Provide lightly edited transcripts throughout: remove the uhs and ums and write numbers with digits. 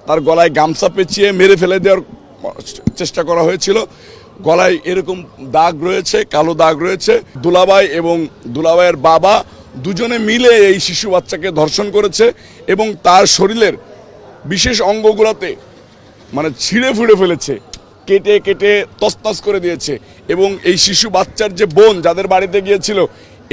তার গলায় গামছা পেঁচিয়ে মেরে ফেলে দেওয়ার চেষ্টা করা হয়েছিল। গলায় এরকম দাগ রয়েছে, কালো দাগ রয়েছে। দুলাভাই এবং দুলাভাইয়ের বাবা দুজনে মিলে এই শিশু বাচ্চাকে ধর্ষণ করেছে এবং তার শরীরের বিশেষ অঙ্গগুলোতে ছিঁড়ে ফুঁড়ে ফেলেছে, কেটে কেটে তছনছ করে দিয়েছে। এবং এই শিশু বাচ্চার যে বোন যাদের বাড়িতে গিয়েছিল,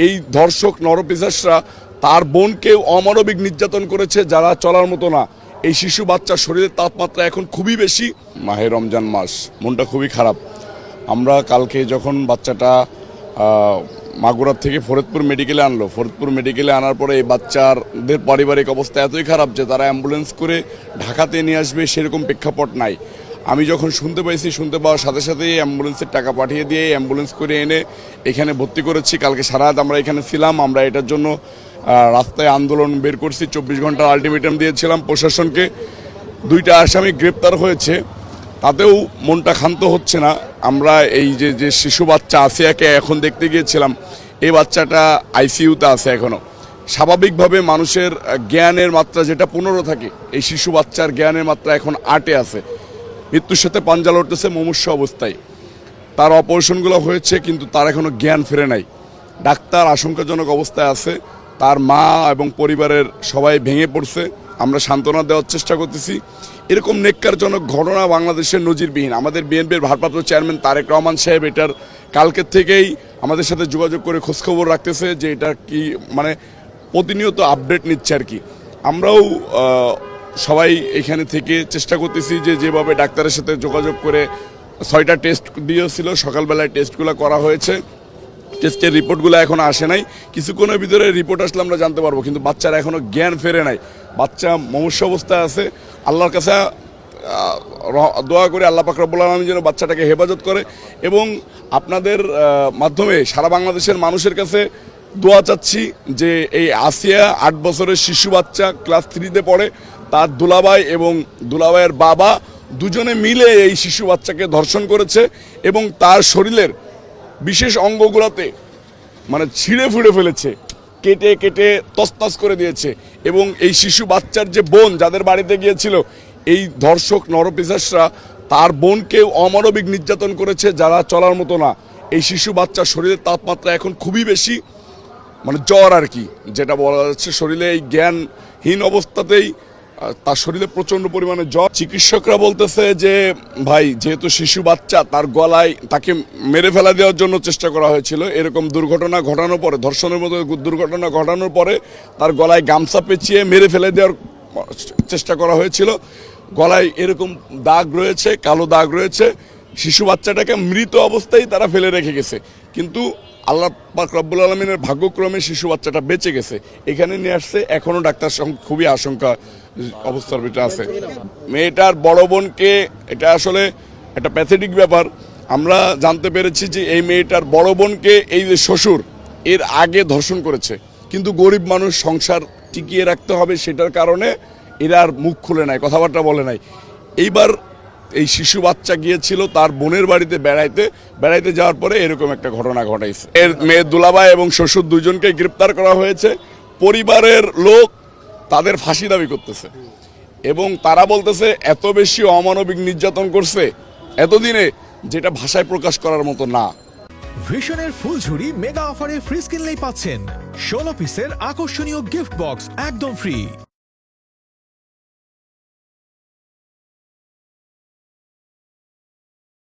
এই ধর্ষক নরপিশাচরা তার বোনকে অমানবিক নির্যাতন করেছে, যারা চলার মতো না। এই শিশু বাচ্চার শরীরের তাপমাত্রা এখন খুবই বেশি। মাহে রমজান মাস, মনটা খুবই খারাপ। আমরা কালকে যখন বাচ্চাটা মাগুরার থেকে ফরিদপুর মেডিকেলে আনলো, ফরিদপুর মেডিকেলে আনার পরে এই বাচ্চাদের পারিবারিক অবস্থা এতই খারাপ যে তারা অ্যাম্বুলেন্স করে ঢাকাতে নিয়ে আসবে সেরকম প্রেক্ষাপট নাই। আমি যখন শুনতে পাওয়ার সাথে সাথেই অ্যাম্বুলেন্সের টাকা পাঠিয়ে দিয়ে অ্যাম্বুলেন্স করে এনে এখানে ভর্তি করেছি। কালকে সারা রাত আমরা এখানে ছিলাম। আমরা এটার জন্য রাস্তায় আন্দোলন বের করছি, 24 ঘন্টার আলটিমেটাম দিয়েছিলাম প্রশাসনকে। 2টা আসামি গ্রেপ্তার হয়েছে, তাতেও মনটা ক্ষান্ত হচ্ছে না। আমরা এই যে শিশু বাচ্চা আসিয়াকে এখন দেখতে গিয়েছিলাম, এই বাচ্চাটা আইসিইউতে আছে এখনও। স্বাভাবিকভাবে মানুষের জ্ঞানের মাত্রা যেটা 15 থাকে, এই শিশু বাচ্চার জ্ঞানের মাত্রা এখন 8-এ আছে। মৃত্যুর সাথে পাঞ্জা লড়তেছে মুমূর্ষ অবস্থায়। তার অপারেশনগুলো হয়েছে কিন্তু তার এখনও জ্ঞান ফেরে নাই। ডাক্তার আশঙ্কাজনক অবস্থায় আছে। তার মা এবং পরিবারের সবাই ভেঙে পড়ছে। আমরা সান্ত্বনা দেওয়ার চেষ্টা করতেছি। এরকম নেক্কারজনক ঘটনা বাংলাদেশের নজিরবিহীন। আমাদের বিএনপির ভারপ্রাপ্ত চেয়ারম্যান তারেক রহমান সাহেব এটার কালকের থেকেই আমাদের সাথে যোগাযোগ করে খোঁজখবর রাখতেছে যে এটা কি প্রতিনিয়ত আপডেট নিচ্ছে আর কি। আমরাও সবাই এখানে থেকে চেষ্টা করতেছি যেভাবে ডাক্তারের সাথে যোগাযোগ করে 6টা টেস্ট দিয়েছিল, সকালবেলায় টেস্টগুলো করা হয়েছে। টেস্টের রিপোর্টগুলো এখনো আসে নাই। কিছুক্ষণের ভিতরে রিপোর্ট আসলে আমরা জানতে পারবো, কিন্তু বাচ্চারা এখনো জ্ঞান ফেরে নাই। বাচ্চা মুমূর্ষ অবস্থায় আছে। আল্লাহর কাছে দোয়া করে আল্লাহ পাক রব্বুল আলামিন যেন বাচ্চাটাকে হেফাজত করে। এবং আপনাদের মাধ্যমে সারা বাংলাদেশের মানুষের কাছে দোয়া চাচ্ছি যে এই আসিয়া 8 বছরের শিশু বাচ্চা, ক্লাস 3-তে পড়ে, তার দুলাভাই এবং দুলাভাইয়ের বাবা দুজনে মিলে এই শিশু বাচ্চাকে ধর্ষণ করেছে এবং তার শরীরের বিশেষ অঙ্গগুলোতে ছিঁড়ে ফুঁড়ে ফেলেছে, কেটে কেটে তছনছ করে দিয়েছে। এবং এই শিশু বাচ্চার যে বোন যাদের বাড়িতে গিয়েছিল, এই ধর্ষক নরপিশাচরা তার বোনকে অমানবিক নির্যাতন করেছে, যারা চলার মতো না। এই শিশু বাচ্চার শরীরের তাপমাত্রা এখন খুবই বেশি, জ্বর আর কি, যেটা বলা যাচ্ছে। শরীরে এই জ্ঞানহীন অবস্থাতেই তার শরীরে প্রচণ্ড পরিমাণে জ্বর। চিকিৎসকরা বলতেছে যে ভাই, যেহেতু শিশু বাচ্চা, তার গলায় তাকে মেরে ফেলা দেওয়ার জন্য চেষ্টা করা হয়েছিল। এরকম দুর্ঘটনা ঘটানোর পরে, ধর্ষণের মতো দুর্ঘটনা ঘটানোর পরে তার গলায় গামছা পেঁচিয়ে মেরে ফেলে দেওয়ার চেষ্টা করা হয়েছিল। গলায় এরকম দাগ রয়েছে, কালো দাগ রয়েছে। শিশু বাচ্চাটাকে মৃত অবস্থায় তারা ফেলে রেখে গেছে, কিন্তু আল্লাহ পাক রব্বুল আলামিনের ভাগ্যক্রমে শিশু বাচ্চাটা বেঁচে গেছে। এখানে নিয়ে আসছে, এখনও ডাক্তার খুবই আশঙ্কা অবস্থার ভিতরে আছে। মেয়েটার বড় বোনকে, এটা আসলে একটা প্যাথেটিক ব্যাপার। আমরা জানতে পেরেছি যে এই মেয়েটার বড় বোনকে এই যে শ্বশুর এর আগে ধর্ষণ করেছে, কিন্তু গরিব মানুষ, সংসার টিকিয়ে রাখতে হবে, সেটার কারণে এরা আর মুখ খুলে নাই, কথাবার্তা বলে নাই। এইবার এই শিশু বাচ্চা গিয়েছিল তার বোনের বাড়িতে বেড়াইতে যাওয়ার পরে এরকম একটা ঘটনা ঘটাইছে। এর মেয়ের দুলাভাই এবং শ্বশুর দুজনকে গ্রেপ্তার করা হয়েছে। পরিবারের লোক তাদের ফাঁসি দাবি করতেছে এবং তারা বলতেছে এত বেশি অমানবিক নির্যাতন করছে এতদিনে, যেটা ভাষায় প্রকাশ করার মতো না। ভিশনের ফুলঝুরি মেগা অফারে ফ্রিজ কিনলেই পাচ্ছেন 16 পিসের আকর্ষণীয় গিফট বক্স একদম ফ্রি।